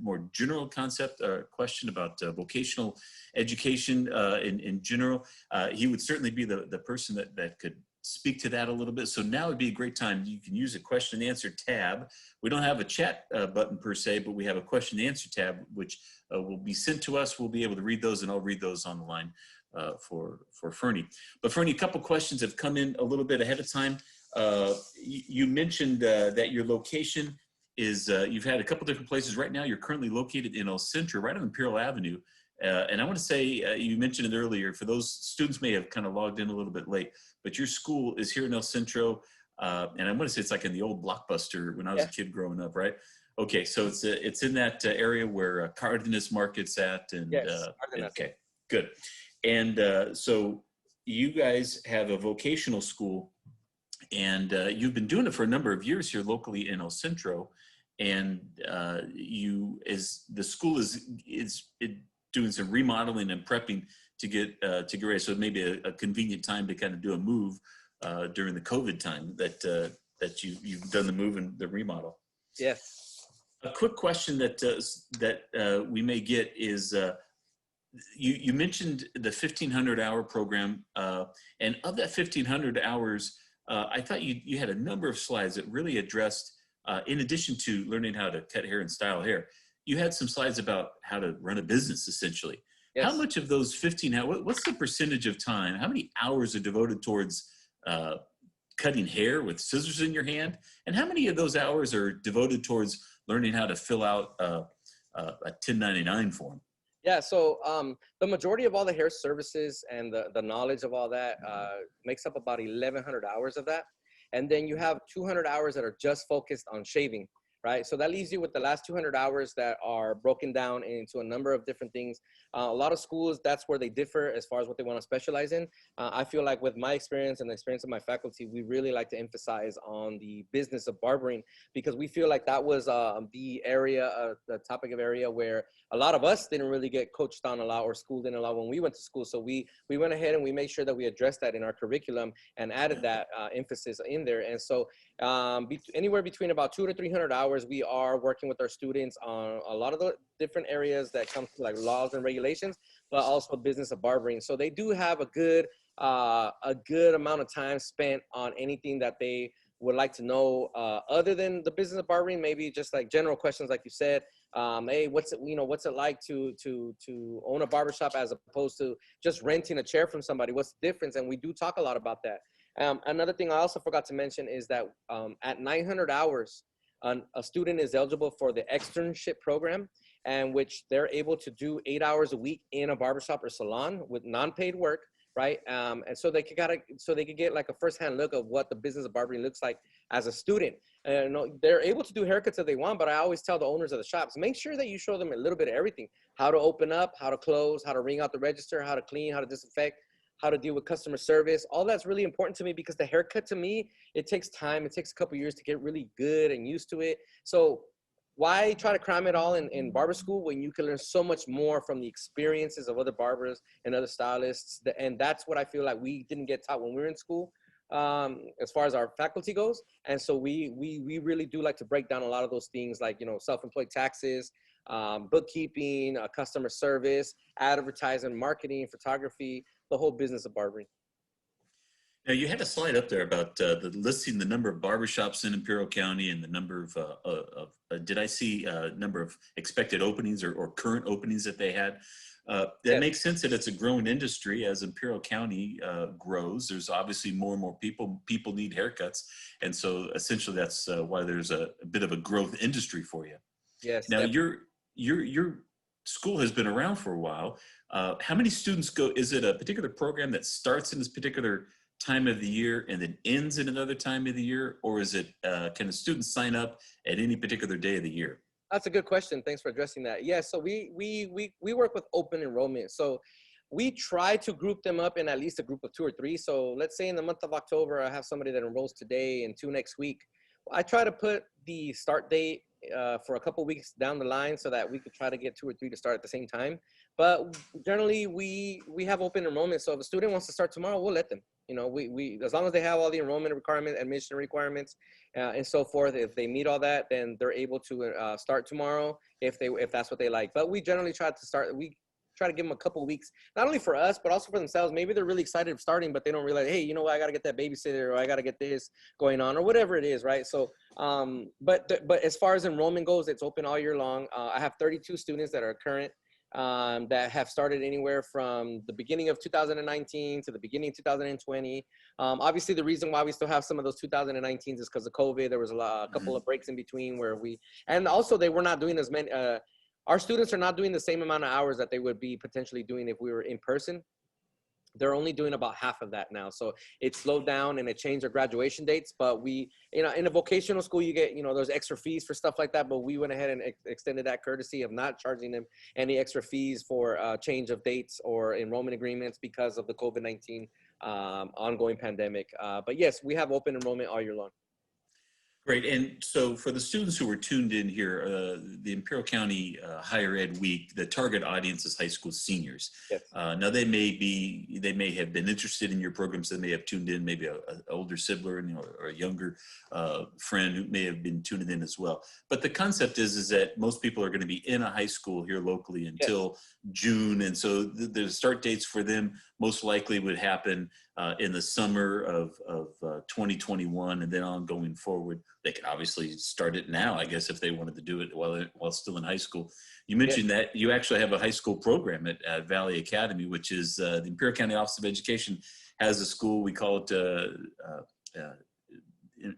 more general concept or question about vocational education in general, he would certainly be the person that could speak to that a little bit. So now would be a great time. You can use a question and answer tab. We don't have a chat button per se, but we have a question and answer tab, which will be sent to us. We'll be able to read those, and I'll read those on the line for Fernie. But Fernie, a couple questions have come in a little bit ahead of time. You mentioned that your location is, you've had a couple different places. Right now, you're currently located in El Centro, right on Imperial Avenue. And I want to say, you mentioned it earlier, for those students may have kind of logged in a little bit late, but your school is here in El Centro. And I want to say it's like in the old Blockbuster when I was a kid growing up, right? Okay, so it's in that area where Cardenas Market's at. And, okay, good. And so you guys have a vocational school, and you've been doing it for a number of years here locally in El Centro. And the school is doing some remodeling and prepping to get ready. So maybe a convenient time to kind of do a move during the COVID time that you've done the move and the remodel. Yes. A quick question that we may get is, you mentioned the 1,500 hour program, and of that 1,500 hours, I thought you had a number of slides that really addressed, in addition to learning how to cut hair and style hair, you had some slides about how to run a business, essentially. Yes. How much of those 15 hours, what's the percentage of time, how many hours are devoted towards cutting hair with scissors in your hand? And how many of those hours are devoted towards learning how to fill out a 1099 form? Yeah, so the majority of all the hair services and the knowledge of all that makes up about 1,100 hours of that. And then you have 200 hours that are just focused on shaving, right? So that leaves you with the last 200 hours that are broken down into a number of different things. A lot of schools, that's where they differ as far as what they want to specialize in. I feel like with my experience and the experience of my faculty, we really like to emphasize on the business of barbering, because we feel like that was the area, the topic of area where a lot of us didn't really get coached on a lot or schooled in a lot when we went to school. So we went ahead and we made sure that we addressed that in our curriculum and added that emphasis in there. And so anywhere between about 200 to 300 hours, we are working with our students on a lot of the different areas that come to like laws and regulations, but also business of barbering. So they do have a good amount of time spent on anything that they would like to know other than the business of barbering, maybe just like general questions, like you said. Hey, what's it like to own a barbershop as opposed to just renting a chair from somebody? What's the difference? And we do talk a lot about that. Another thing I also forgot to mention is that at 900 hours, a student is eligible for the externship program, and which they're able to do 8 hours a week in a barbershop or salon with non-paid work, right? And so they could get like a firsthand look of what the business of barbering looks like as a student. And they're able to do haircuts if they want, but I always tell the owners of the shops, make sure that you show them a little bit of everything: how to open up, how to close, how to ring out the register, how to clean, how to disinfect, how to deal with customer service. All that's really important to me, because the haircut, to me, it takes time. It takes a couple years to get really good and used to it. So why try to cram it all in barber school when you can learn so much more from the experiences of other barbers and other stylists? And that's what I feel like we didn't get taught when we were in school, as far as our faculty goes. And so we really do like to break down a lot of those things, like, self-employed taxes, bookkeeping, customer service, advertising, marketing, photography, the whole business of barbering. Now, you had a slide up there about the listing the number of barbershops in Imperial County and the number did I see number of expected openings or current openings that they had? That Yes. makes sense that it's a growing industry as Imperial County grows. There's obviously more and more people need haircuts. And so essentially that's why there's a bit of a growth industry for you. Yes. Now, your school has been around for a while. How many students go? Is it a particular program that starts in this particular time of the year and then ends in another time of the year, or is it can a student sign up at any particular day of the year? That's a good question. Thanks for addressing that. Yeah, so we work with open enrollment. So we try to group them up in at least a group of 2 or 3. So let's say in the month of October, I have somebody that enrolls today and 2 next week. I try to put the start date for a couple weeks down the line so that we could try to get 2 or 3 to start at the same time. But generally, we have open enrollment. So if a student wants to start tomorrow, we'll let them. You know, we as long as they have all the enrollment requirements, admission requirements, and so forth. If they meet all that, then they're able to start tomorrow if that's what they like. But we generally try to start. We try to give them a couple of weeks, not only for us, but also for themselves. Maybe they're really excited of starting, but they don't realize, hey, you know what, I got to get that babysitter, or I got to get this going on, or whatever it is, right? So, but as far as enrollment goes, it's open all year long. I have 32 students that are current, that have started anywhere from the beginning of 2019 to the beginning of 2020. Obviously, the reason why we still have some of those 2019s is because of COVID. There was a couple of breaks in between where and also they were not doing as many. Our students are not doing the same amount of hours that they would be potentially doing if we were in person. They're only doing about half of that now. So it slowed down and it changed our graduation dates. But in a vocational school, you get, there's extra fees for stuff like that. But we went ahead and extended that courtesy of not charging them any extra fees for change of dates or enrollment agreements because of the COVID-19 ongoing pandemic. But yes, we have open enrollment all year long. Great. And so for the students who are tuned in here, the Imperial County Higher Ed Week, the target audience is high school seniors. Yes. Now they may have been interested in your programs. They may have tuned in, maybe an older sibling or a younger friend who may have been tuning in as well. But the concept is that most people are going to be in a high school here locally until June. And so the start dates for them most likely would happen in the summer of 2021 and then on going forward. They could obviously start it now, I guess, if they wanted to do it while still in high school. You mentioned that you actually have a high school program at Valley Academy, which is the Imperial County Office of Education has a school. We call it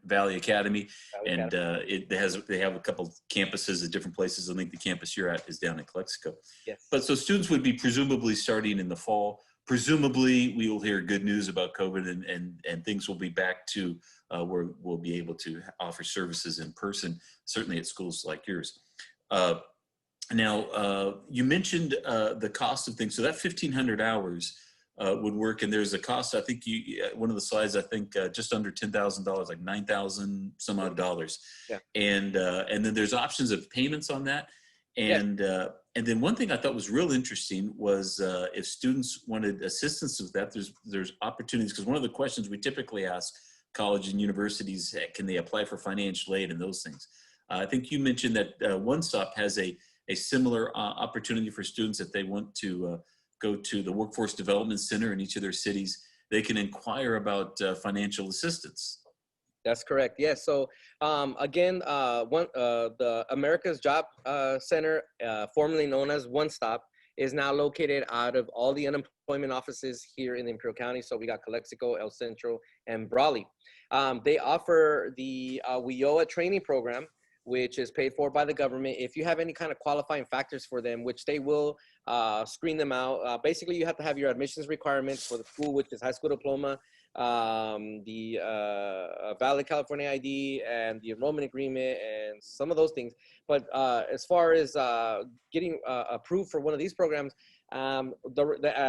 Valley Academy, and they have a couple campuses at different places. I think the campus you're at is down in Calexico. Yes. But so students would be presumably starting in the fall. Presumably, we will hear good news about COVID and things will be back to where we'll be able to offer services in person, certainly at schools like yours. Now, you mentioned the cost of things. So that 1,500 hours would work, and there's a cost, I think one of the slides, I think just under $10,000, like $9,000 some odd dollars. Yeah. And then there's options of payments on that. And then one thing I thought was real interesting was if students wanted assistance with that, there's opportunities, because one of the questions we typically ask college and universities, can they apply for financial aid and those things? I think you mentioned that One Stop has a similar opportunity for students if they want to go to the Workforce Development Center in each of their cities. They can inquire about financial assistance. That's correct. Yes. So again, the America's Job Center, formerly known as One Stop, is now located out of all the unemployment offices here in Imperial County. So we got Calexico, El Centro, and Brawley. They offer the WIOA training program, which is paid for by the government. If you have any kind of qualifying factors for them, which they will screen them out. Basically, you have to have your admissions requirements for the school, which is high school diploma, the valid California ID, and the enrollment agreement, and some of those things. But as far as getting approved for one of these programs, the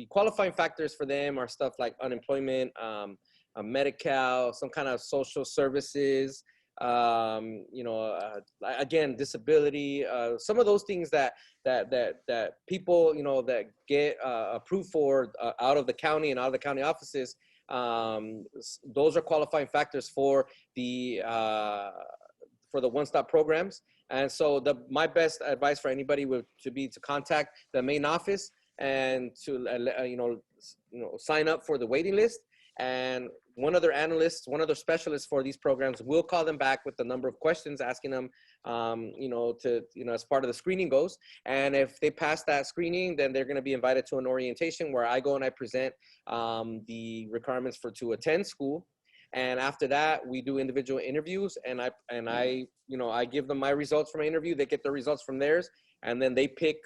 qualifying factors for them are stuff like unemployment, Medi-Cal, some kind of social services, again, disability, some of those things that people, that get approved for out of the county and out of the county offices. Those are qualifying factors for the for the one-stop programs. And so my best advice for anybody would to be to contact the main office and to sign up for the waiting list. And one of their analysts, one of their specialists for these programs will call them back with the number of questions, asking them, as part of the screening goes. And if they pass that screening, then they're going to be invited to an orientation where I go and I present the requirements to attend school. And after that, we do individual interviews, and I give them my results from my interview. They get the results from theirs, and then they pick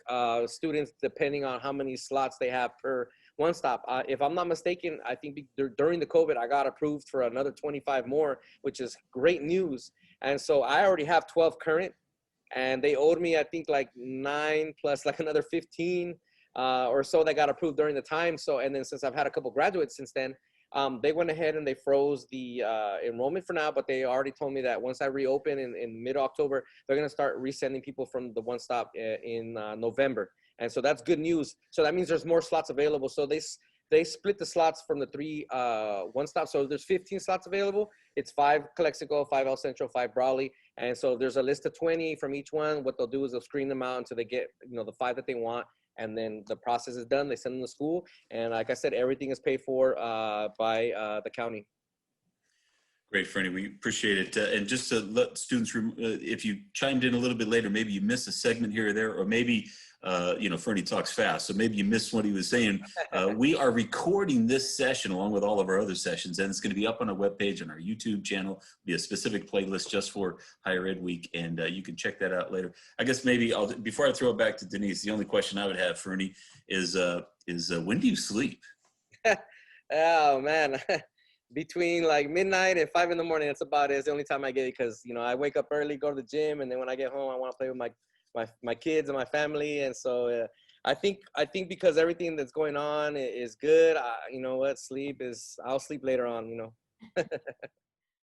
students depending on how many slots they have per one stop. If I'm not mistaken, I think during the COVID, I got approved for another 25 more, which is great news. And so I already have 12 current, and they owed me, I think, like 9 plus like another 15 or so that got approved during the time. So, and then since I've had a couple graduates since then, they went ahead and they froze the enrollment for now, but they already told me that once I reopen in mid-October, they're going to start resending people from the one stop in November. And so that's good news. So that means there's more slots available. So they split the slots from the 3 one stop. So there's 15 slots available. It's 5 Calexico, 5 El Centro, 5 Brawley. And so there's a list of 20 from each one. What they'll do is they'll screen them out until they get, the 5 that they want. And then the process is done. They send them to school. And like I said, everything is paid for by the county. Great, Fernie. We appreciate it. And just to let students, if you chimed in a little bit later, maybe you missed a segment here or there, or maybe, Fernie talks fast, so maybe you missed what he was saying. We are recording this session along with all of our other sessions, and it's going to be up on our webpage and our YouTube channel. It'll be a specific playlist just for Higher Ed Week, and you can check that out later. I guess maybe before I throw it back to Denise, the only question I would have, Fernie, is when do you sleep? Oh, man. Between like midnight and 5 in the morning, that's about it. It's the only time I get it because, I wake up early, go to the gym, and then when I get home, I want to play with my kids and my family. And so I think because everything that's going on is good, I'll sleep later on,